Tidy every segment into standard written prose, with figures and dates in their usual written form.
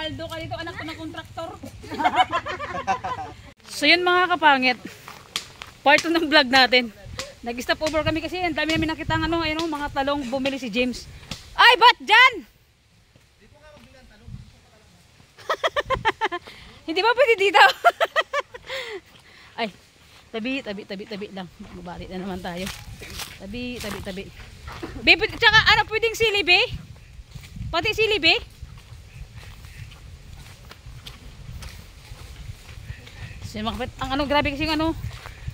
paldo ka dito, anak ko ng kontraktor. So yun mga kapangit, part 2 ng vlog natin. Nag-stop over kami kasi ang dami namin nakita ng ayun, mga talong. Bumili si James. Ay, ba't dyan? Hindi ba pwede dito? Ay, tabi lang. Mabalik na naman tayo. Tabi. Be, tsaka ano pwedeng sili, be? Pati sili, be? So, ang ano, grabe kasi ano,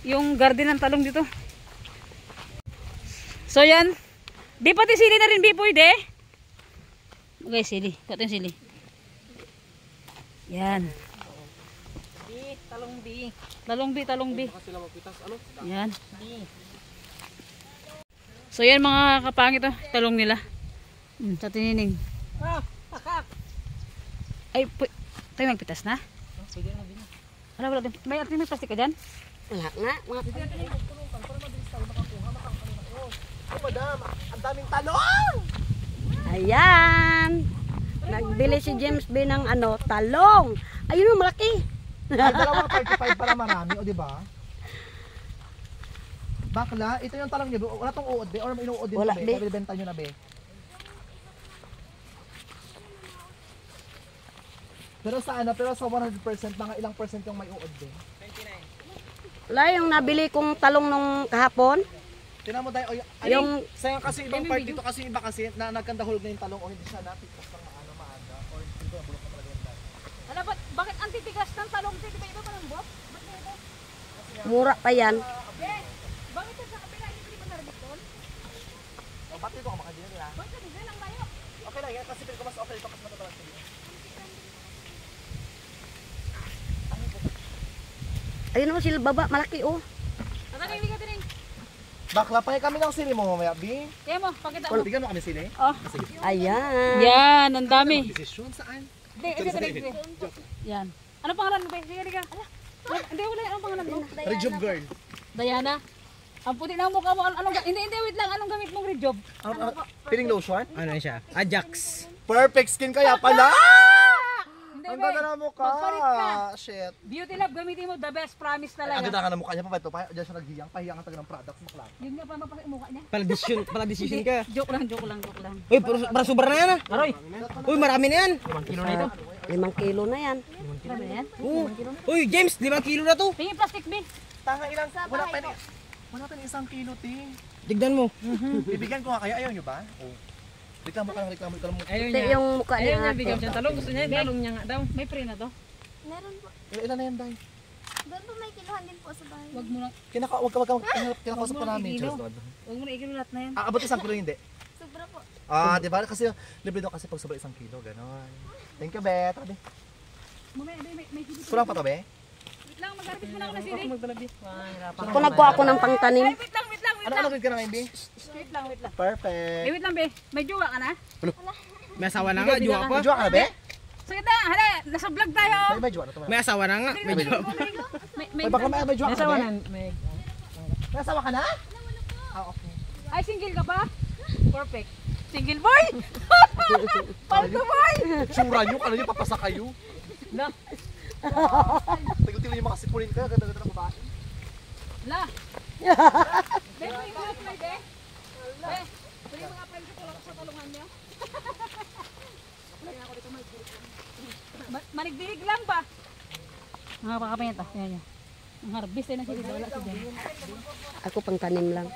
yung garden ng talong dito. So yan. Be, pati sili na rin, be, pwede? Okay, sili. Pati yung sili. Yan. Talong B. Yan. So yan mga kapangit, oh, talong nila. Sa tinining. Ay, tayo magpitas na? Wala. May plastic ka dyan? Wala nga. Madam, ang daming talong! Ayan. Nagbili si James B ng ano, talong. Ayun, malaki. Ay, dalawang 35 para marami, o diba? Bakla, ito yung talong niyo. Wala tong uod, be? Or may inuod din, Wala, be? be. Benta nyo na, be. Pero sa 100%, mga ilang percent yung may uod, be? Wala yung nabili kong talong nung kahapon. Tinan mo tayo, Yung sayang kasi ibang part dito kasi iba kasi na nagkandahulog na yung talong o hindi siya napitas ng maaga or hindi ko bulok na talaga yung dahil. Ala, bakit ang titigas ng talong? Iba pa ng buwak? Ba't ito? mura pa yan. Bakit sa kapila hindi ba narinig doon? O, ba't dito ka makadili nila? Bakit sa design lang tayo? Okay lang yan, kasi pili ko mas okay ito kasi matatalas ko dito. Ayun o, sila baba, malaki oh. Hindi ka tining. Bakla, pangay kami ng sili mo mamaya, B. Kaya mo, pakita mo. Bigyan mo kami sili? Oh. Ayan. Yan, ang dami. Desisyon saan? Hindi. Yan. Ano pangalan mo ba? Sige. Hindi, wala. Anong pangalan mo? Rejob girl. Diana. Ang puti na mukha mo. Hindi, wait lang. Anong gamit mong rejob? Feeling lotion? Ano siya? Ajax. Perfect skin kaya pala! Hindi, Ang ganda ng mukha! Magpalit ka. Shit. Beauty Lab, gamitin mo. The best. Promise Ang talaga. ganda ka ng mukha niya pa ba ito? Diyan siya naghiyang. Pahiyang ang taga ng products mo, klaro. Yun nga pa mapakita mukha niya. Pala decision ka. Joke lang. Uy, para sobra na yan ah. Aroy. Uy, marami na yan. 5 kilo na yan. Grabe yan. Uy, James, 5 kilo na to. Tingin plastic bin. Tanga ilang, wala pa ni 1 kilo, ting. Tignan mo. Bibigyan ko nga kaya, ayaw nyo ba? Oh. Reklamo ka lang. Ayaw Ito yung mukha niya ate. siya talong. Gusto niya, talong niya nga daw. May pre na to. Meron po. Ilan na yan, Day? Doon po may kiluhan din po sa bahay. Wag mo lang. Wag ka kinakausap pa namin. Wag mo na ikilo lahat na yan. Abot 1 kilo hindi. Sobra po. Di ba? Kasi libre daw kasi pag sobra 1 kilo, gano'n. Thank you, be. Tabi. Mamaya, may higit. Kulang pa to, be? Wait lang, mag-artist mo na ako ng sili. Ako nagkuha ako ng pangtanim. Wait lang. Ano rin ka namin, be? Wait lang. Perfect. Wait lang, be. May jowa ka na? May asawa na nga, juwa pa. May jowa ka na, be? Sige na, hala. Nasa vlog tayo. May jowa na to, be. May asawa na nga. May jowa pa. May bakla may jowa ka na, be? May May asawa ka na? Okay. Ay, single ka ba? Perfect. Single boy? Paldo boy? Tsura nyo, kala nyo papasa kayo. La. Tagutin nyo mga sipunin kayo, ganda-ganda ng babae. La. Be, may ikulot mo, be. Be, pwede mga friends ko lang sa talungan niyo. Manigdirig lang ba? Mga pakapayat ah. Yan. Ang harvest ay nasi wala si Ben. Ako pangtanim lang.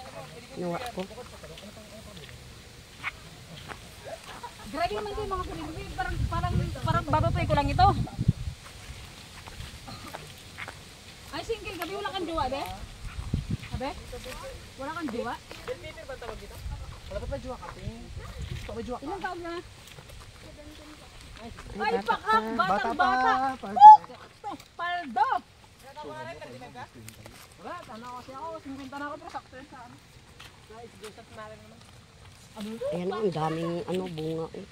Nawa ko. Grabe naman din mga kulit. Parang babatoy ko lang ito. Ay, single gabi wala kang jowa, be? Abe? Wala kang jowa? Wala ba't may jowa ka, te? Ito may jowa ka. Ilang taon na? Ay, pakak! Bata pa. Perfect! Paldo! Wala, tana kasi ako. Sinunta na ako pero sakto yun sa ano. Ayan oh, ang daming ano, bunga oh.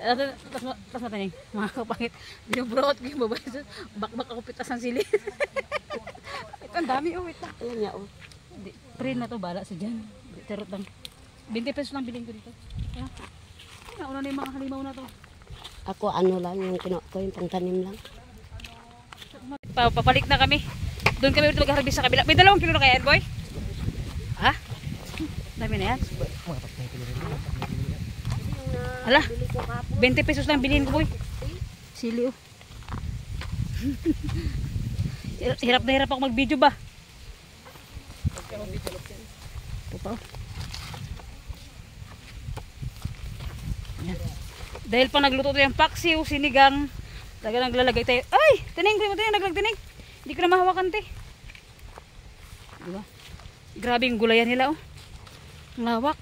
Tapos mataning, mga kapangit. Binubrot ko yung babae. Bakbak ako pitas ng sili. Ito ang dami oh, ito. Ayan niya oh. Pre na to, bala sa dyan. Charot lang. 20 pesos lang bilhin ko dito. nauna na yung mga halimaw na to. Ako ano lang, yung kinuha ko, yung pangtanim lang. Papalik na kami. Doon kami ulit mag-harvest sa kabila. May 2 kilo na kaya yan, boy? Ha? Dami na yan. Ala, 20 pesos lang bilhin ko, boy. Sili, oh. Hirap na hirap ako mag-video ba? Ito pa, oh. Yan. Dahil pa nagluto tayo yung paksiw, sinigang, talaga naglalagay tayo. Ay! Tining, naglagtinig. Hindi ko na mahawakan, te. Diba? Grabe yung gulayan nila, oh. Ang lawak.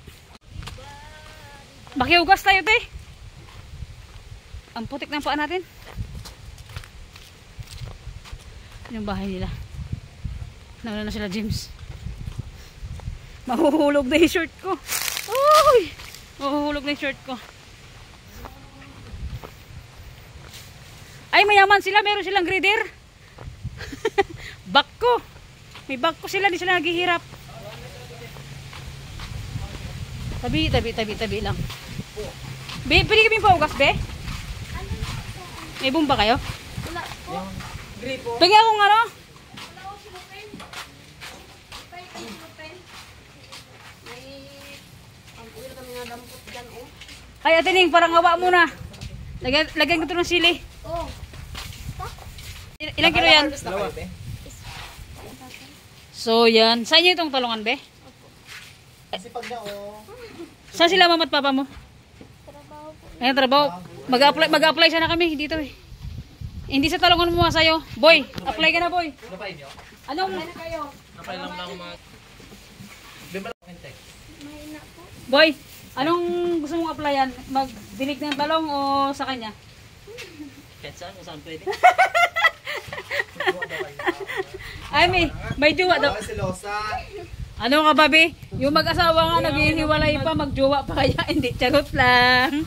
Makiugas tayo, te. Ang putik ng paa natin. Yung bahay nila. Nauna na sila, James. Mahuhulog na yung shirt ko. Uy! Mahuhulog na yung shirt ko. Ay, mayaman sila. Meron silang grader. Bak ko. May bak ko sila. Di sila naghihirap. Tabi lang. Be, pwede kami paugas, be? May bomba kayo? Wala po. Pwede akong ano? Ay, Ate Ning, parang hawa muna. Lagyan ko ito ng sili. Oh. Ilang kilo yan? So, yan. Saan niyo itong talungan, be? Kasi pag na, oh. Saan sila mama at papa mo? Trabaho po. Ayun, trabaho. Mag-apply sana kami dito eh. Hindi sa talungan mo sa'yo. Boy, apply ka na, boy. Napay niyo? Anong? Napay lang lang mga... Mahina po. Boy, anong gusto mong applyan? Magdilig ng talong o sa kanya? Kahit saan, kung saan pwede. Ay, may jowa daw. Si Losa. Ano ka, babi? Yung mag-asawa nga naghihiwalay pa, magjowa pa kaya? Hindi, charot lang.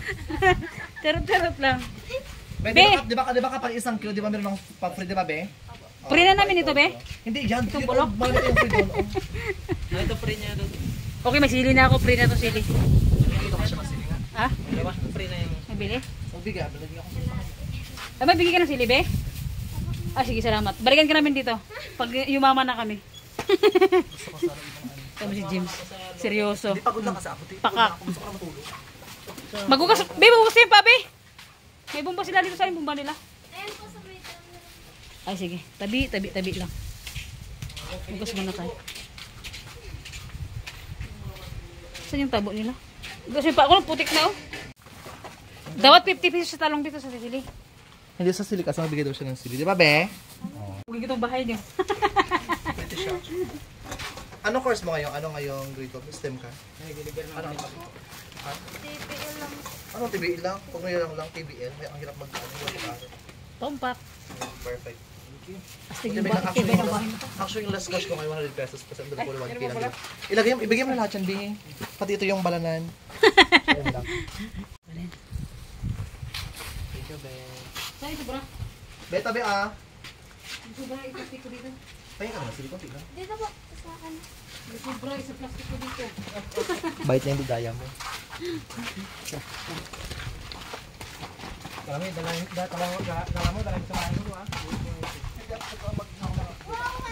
charot lang. Be, di ba kapag 1 kilo, di ba meron ng pag-free, di ba, be? Free na namin ito, be? Hindi, yan. Itong bulok? Mahal yung free doon. Ano ito free niya doon? Okay, may sili na ako. Free na to sili. Dito ka siya masili nga. Ha? Diba? Free na yung... May bili? O, biga, bilagyan ako. Ay, may bigyan ka ng sili, be? Ah, sige, salamat. Balikan ka namin dito. Pag yumama na kami. Kami si James. Seryoso. Hindi, pagod lang kasi ako. Pakak. Gusto ko na matulog. Magugas. Be, magugas yung pa, be. May bomba sila dito. Saan yung bomba nila? Ayan po sa may terminal. Ay, sige. Tabi lang. Magugas muna tayo. Saan yung tabo nila? Kasi pa ako, putik na, oh. Dawat 50 pesos sa talong dito sa sili. Hindi sa sili kasi magbigay daw siya ng sili. Di ba, be? Huwag itong bahay niyo. Pwede siya. Ano course mo ngayon? Ano ngayong grade 12? STEM ka? Ano? TPL lang. Ano, TBL lang? Kung ngayon lang TBL, ang hirap Tompak. Perfect. Astig yung bahay ng bahay mo. Actually, yung last cash ko ngayon 100 pesos kasi ang dala ko 1K lang. Ibigay mo na lahat yan, Bing. Pati ito yung balanan. Ayun lang. Thank you, be. Saan ito, bro? Beta, be, ah. Sobra, iplastik ko dito. Tingin ka naman, silikon, tingnan. Dito po. Sa akin. Sobra, isa plastik ko dito. Bait niya yung bigaya mo. Dala mo, dala mo sa mahin mo, ah. Be,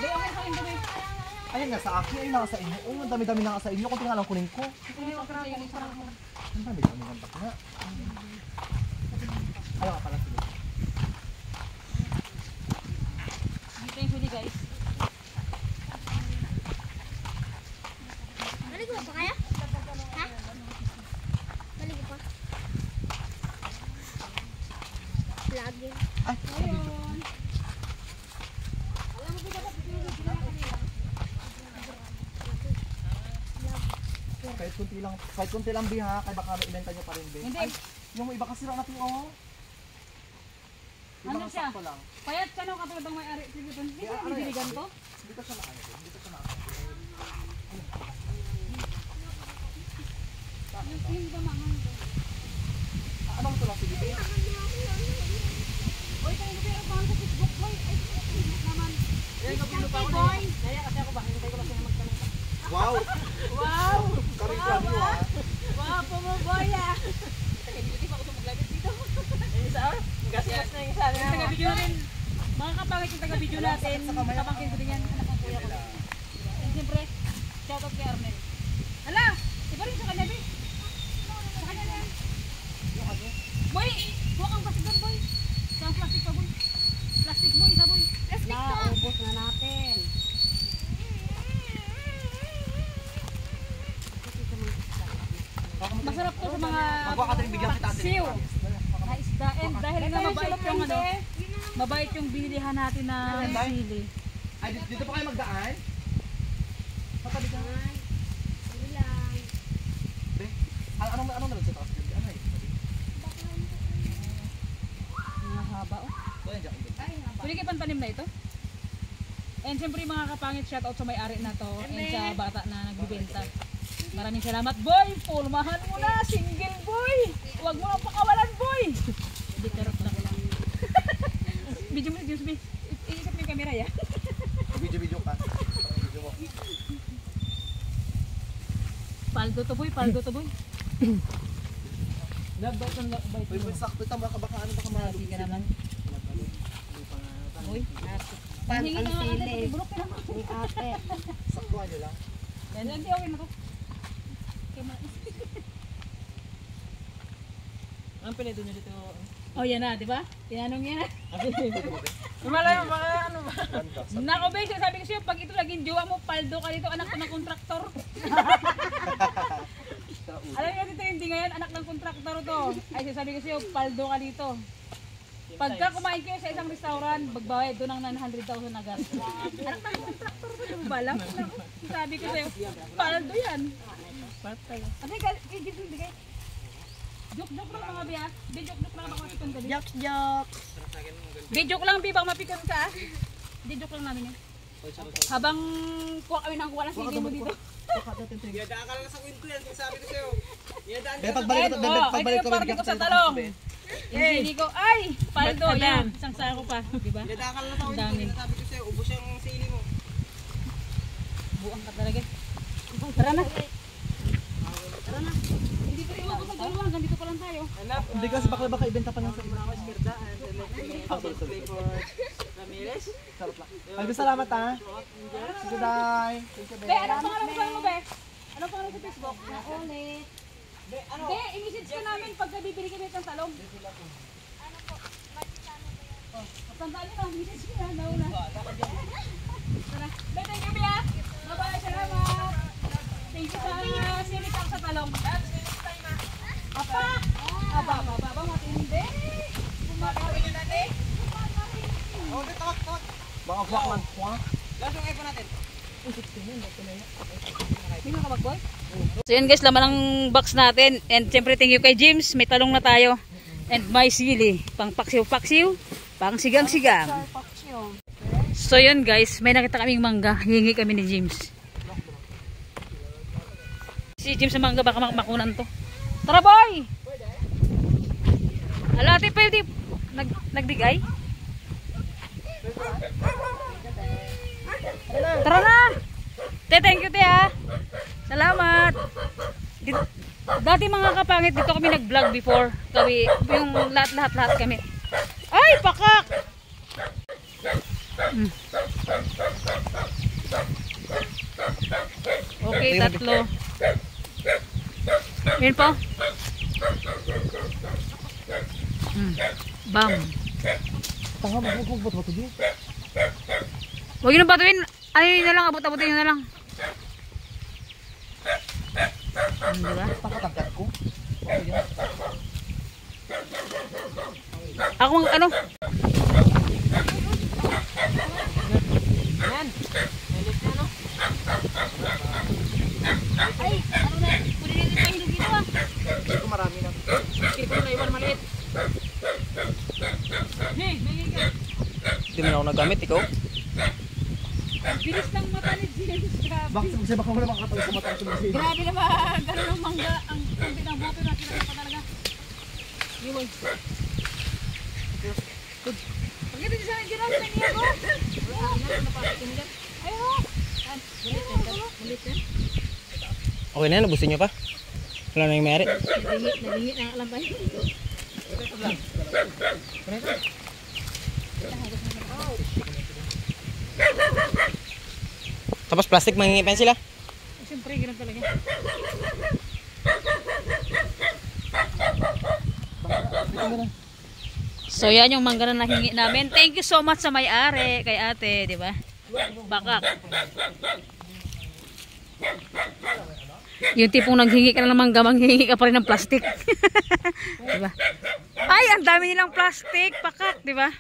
okay sa akin, be. Ayun nga sa akin, ayun nga sa inyo. Oh, ang dami-dami na nga sa inyo. Kung tingnan lang kunin ko. Ang dami-dami ng bakla. Ayaw ka pala sila. Dito yung huli, guys. Maligo pa kaya? Ha? Maligo pa. Vlogging. Ay, kahit kunti lang biha, kaya baka ibenta nyo pa rin, be. Hindi. Ay, yung iba kasi lang natin, oh. Yung Ano mga siya? sakto lang. Payat ka no, katulad ng may-ari. Sige, dun. Hindi ba diligan to? Dito siya maano, dito siya maano. Yung ba mangan to? Anong ito lang, sige, be? Oy, tayo ba yung pangalan sa Facebook, boy? Ay, naman. Boy. Kaya kasi ako ba? Hindi ko lang sila magtanong. Wow! Wow! Karing plan mo, ah. Wow, pumuboy ah! taga-video natin. Mga kapangit yung taga-video natin. Kapangkin ko din yan. Anak ng kuya ko. And siyempre, shoutout kay Arnel. Hala! Iba rin sa kanya, Bi. Sa kanya na yan. Boy! Huwag kang plastic doon, boy. Saan plastic pa, boy? Plastic, boy. Isa, boy. Plastic to. Naubos na natin. Masarap to sa mga paksiw na isda. And dahil nga mabait yung ano, mabait yung binilihan natin na sili. Ay, dito pa kayo magdaan? Patabi ka. Anong nalang sa taas? Ano eh? Mahaba oh. Pwede kayo pantanim na ito? And siyempre mga kapangit, shoutout sa may-ari na to and sa bata na nagbibenta. Maraming salamat, boy! Pulmahan mo na! Single boy! Huwag mo nang pakawalan, boy! Hindi, karot na ko lang. Video mo, James B. Iikot mo yung camera, ya? Video ka. Video mo. Paldo to, boy. Paldo to, boy. Lagbait ng lagbait. Boy, sakto ito. Baka ano, baka Hindi ka naman. Boy. Pan Hingi ang ka nga ate, sili. pati bulok ka naman. Ni ate. saktuhan nyo lang. Yan, hindi okay na to. Ang pinito nyo dito. Oh, yan na, di ba? Tinanong yan na. Malay mo mga ano ba? Nako, Bes, sabi ko sa'yo, pag ito laging jowa mo, paldo ka dito, anak ko ng kontraktor. Alam niyo dito, hindi ngayon, anak ng kontraktor to. Ay, sabi ko sa'yo, paldo ka dito. Pagka kumain kayo sa isang restaurant, magbayad doon ng 900,000 agad. Anak ng kontraktor to, di mo ba alam? Sabi ko sa'yo, paldo yan. Patay. Ano yung dito, hindi kayo? Joke-joke lang mga biya. Joke-joke lang baka mapikon ka. Jokes. Joke lang, bi, baka mapikon ka. Joke lang namin yan. Habang kuha kami ng kuha ng sili mo dito. Yadaan ka lang sa kwento yan. Sabi ko sa'yo. Yadaan Dahil pagbalik Ito yung parte ko sa talong. Yung sili ko, ay, paldo yan. Isang sako pa, di ba? Yadaan ka lang sa kwento. Dami. Sabi ko sa'yo, ubos yung sili mo. Buang ka talaga. Tara na. Hindi ko iwan ko sa dalawa, hanggang dito pa lang tayo. Hindi kasi baka ibenta pa ng sa iba. Sarap lang. Ay, salamat ha. Sige, Day. Be, anong pangalan mo, Be? Anong pangalan sa Facebook? Naulit. Be, i-message ka namin pagka bibili kami ng talong. Ano po? Oh, tandaan nyo lang, message ko na, nauna. Tara. Be, thank you, Be, bye-bye, salamat. Thank you sa sinitang sa talong. Apa? Aba, matindi. Bumakawin nyo natin. Baka buwak man. Lasong iPhone natin. Sino ka mag-boy? So yun guys, laman ng box natin. And siyempre thank you kay James. May talong na tayo. And may sili. Pang paksiw-paksiw. Pang sigang-sigang. So yun guys, may nakita kaming mangga. Hingi kami ni James. Si James sa mangga baka makunan to. Tara boy! Ala, ate pwede nagdigay? Tara na! Te, thank you te ha! Salamat! Dati mga kapangit, dito kami nag-vlog before. Kami, yung lahat kami. Ay, pakak! Okay, tatlo. Yun po. Bam. Huwag yun ang batuin. Ano yun na lang, abot-abotin yun na lang. Diba? Pakatangkat ko. Ako ang ano? Ay, ano na? Pwede nito pa hindi dito ah. Ito marami na. Kaya ko na iwan maliit. Hey, bigay ka. Hindi mo na ako nagamit, ikaw? Bilis ng mata ni James. Grabe. Baka mo naman kakatawa sa mata ko. Grabe na ba? Ganun ang mangga. Ang pinangbuto na kita pa talaga. Iwan. Pagkita niyo sa akin, grabe na niya ko. Ayun. Malit yan. Okay na yan, nabusin nyo pa. Wala na yung mayari. Nagingit na alam ba yun? Tapos plastic mangingi pa sila. Siyempre, ganoon talaga. So yan yung mangga na nahingi namin. Thank you so much sa may-ari kay ate, di ba? Bakak. Yung tipong naghingi ka na ng mangga, manghingi ka pa rin ng plastic. Di ba? Ay, ang dami nilang plastic, pakak, di ba?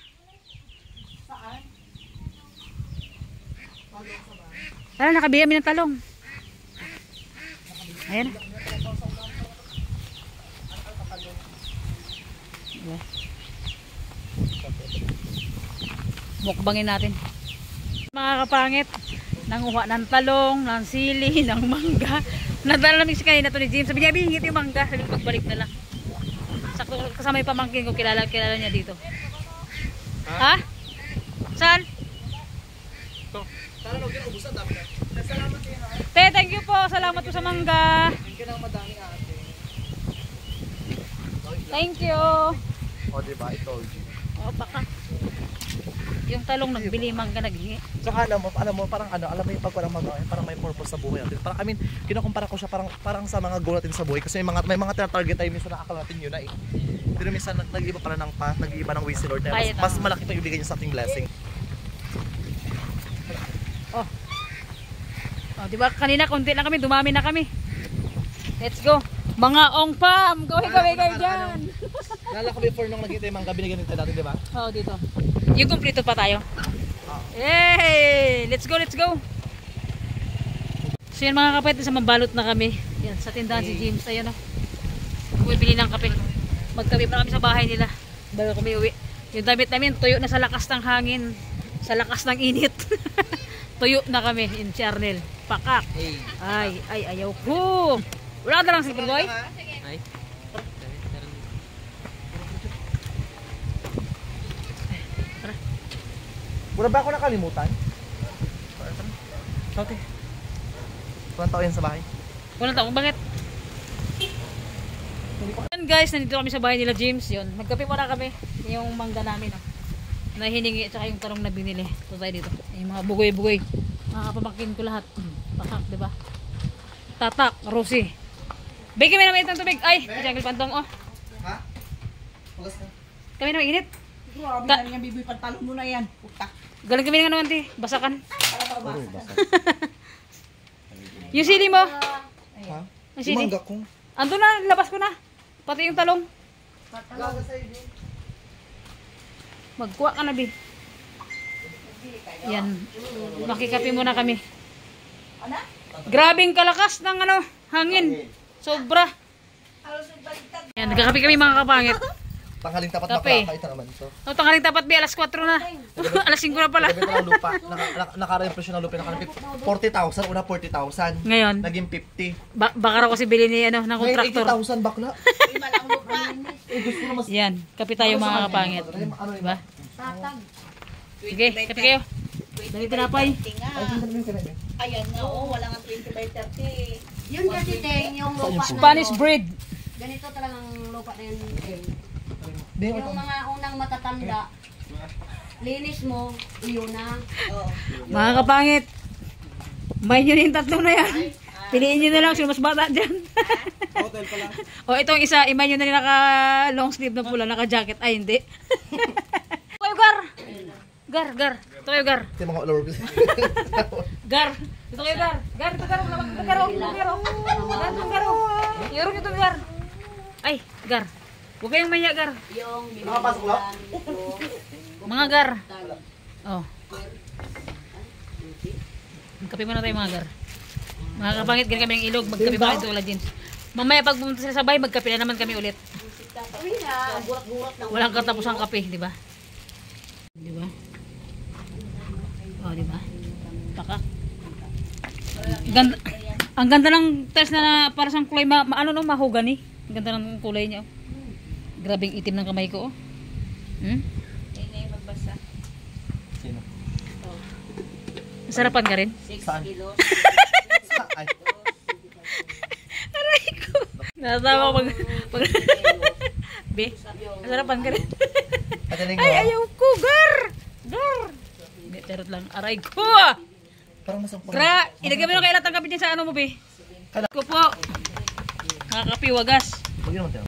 Ano, nakabili kami ng talong. Ayan. Diba? Mukbangin natin. Mga kapangit, nanguha ng talong, ng sili, ng mangga. Nadala namin si kanina to ni James. Sabi niya, hingit yung mangga. Sabi ko, magbalik na lang. Sakto kasama yung pamangkin ko, kilala niya dito. Ha? Saan? Tara, huwag yung ubusan. Dami na. Salamat kayo, ha? Te, thank you po. Salamat po sa mangga. Thank you ng madami, ate. Thank you. O, diba? I told you. Oh, baka. Yung talong nagbili mangga naghingi. Saka alam mo, parang alam mo yung pag walang magawa, parang may purpose sa buhay natin. Parang, I mean, kinukumpara ko siya parang sa mga goal natin sa buhay. Kasi may mga tina-target tayo, minsan nakakala natin yun na eh. Pero minsan nag-iba pala ng path, nag-iba ng way si Lord. Ay, Mas malaki pa yung ibigay niya sa ating blessing. Oh. Oh, di ba kanina konti lang kami, dumami na kami. Let's go. Mga ong pam, gawin kayo dyan. Lala ko before nung naging mangga, binigyan nito dati, di ba? Oh, dito. Yung kumplito pa tayo. Hey! Let's go, let's go. So yan mga kapatid, sa mabalot na kami. Yan, sa tindahan si James. Ayun o. Bumibili ng kape. Magkape pa kami sa bahay nila. Bago kami uwi. Yung damit namin, tuyo na sa lakas ng hangin. Sa lakas ng init. Tuyo na kami in Charnel. Pakak. Ay, ayaw ko. Wala na lang si Boy. Ay. Wala ba ako nakalimutan? Sabi. Walang tao yan sa bahay. Walang tao, bakit? Yan guys, nandito kami sa bahay nila James. Yun, magkape muna kami. Yung mangga namin. Oh. Na hiningi at saka yung talong na binili. Ito tayo dito. Yung mga bugoy-bugoy. Mga kapamangkin ko lahat. Pakak, diba? Tatak, Rosie. Bigyan kami naman itong tubig. Ay, jungle pantong oh. Ha? Pulas na. Kami naman init. Grabe na rin yung biboy pantalon mo na yan. Puta. Galing kami nga naman ti. Basakan. Yung sili mo. Ha? Yung sili. Mangga ko. Ando na, labas ko na. Pati yung talong. Gaga sa iyo. Magkuha ka na, Bi. Yan. Makikape muna kami. Grabing kalakas ng hangin. Sobra. Yan, nagkakape kami mga kapangit. Tanghaling tapat Kape. na ito naman ito. O, tanghaling tapat, Bi. Alas 4 na. Alas 5 na pala. Gabi ng lupa. Naka-impression ng lupa. 40,000. Una 40,000. Ngayon, Naging 50. baka raw kasi bili ni ng Ngayon kontraktor. 80,000 bakla. Gusto na mas... Yan, kape tayo mga kapangit. Diba? Sige, kape kayo. Dali tinapay. Ayan nga, wala nga 20 by 30. Yun kasi Teng, yung lupa na Spanish breed. Ganito talagang lupa na yun. Yung Yung mga unang matatanda, linis mo, iyon na. Mga kapangit. May nyo yung tatlo na yan. Piliin nyo na lang, sino mas bata dyan. hotel pala. O itong isa, imay nyo na rin naka long sleeve na pula, naka jacket. Ay, hindi. Ito kayo, Gar. Gar. Ito kayo, Gar. Ito yung mga lower place. Gar. Ito kayo, Gar. Gar, ito Gar. Ito Gar. Ito Gar. Yorong ito, Gar. Ay, Gar. Huwag kayong maya, Gar. Yung Nakapasok lang? Mga Gar. Oh. Magkape muna tayo, mga Gar. Mga kapangit, ganyan kami ng ilog. Magkape pa kayo wala James. Mamaya pag pumunta sila sa bahay, magkape na naman kami ulit. Walang katapusang kape, di ba? Di ba? Oh, di ba? Pakak. Ganda, ang ganda ng tiles na para sa kulay mahogany. Ang ganda ng kulay niya. Oh. Grabing itim ng kamay ko. Oh. Sino? Sarapan ka rin? Saan? Ay. Aray ko. Natawa pag Be, sarapan ka rin. At Ay, ayaw ko, Gar! Charot lang. Aray ko! Parang masang Gra! Ilagay mo na kailan tanggapin niya sa ano mo, be? Ko po. Nakakapi, wagas. Huwag yun naman tayo.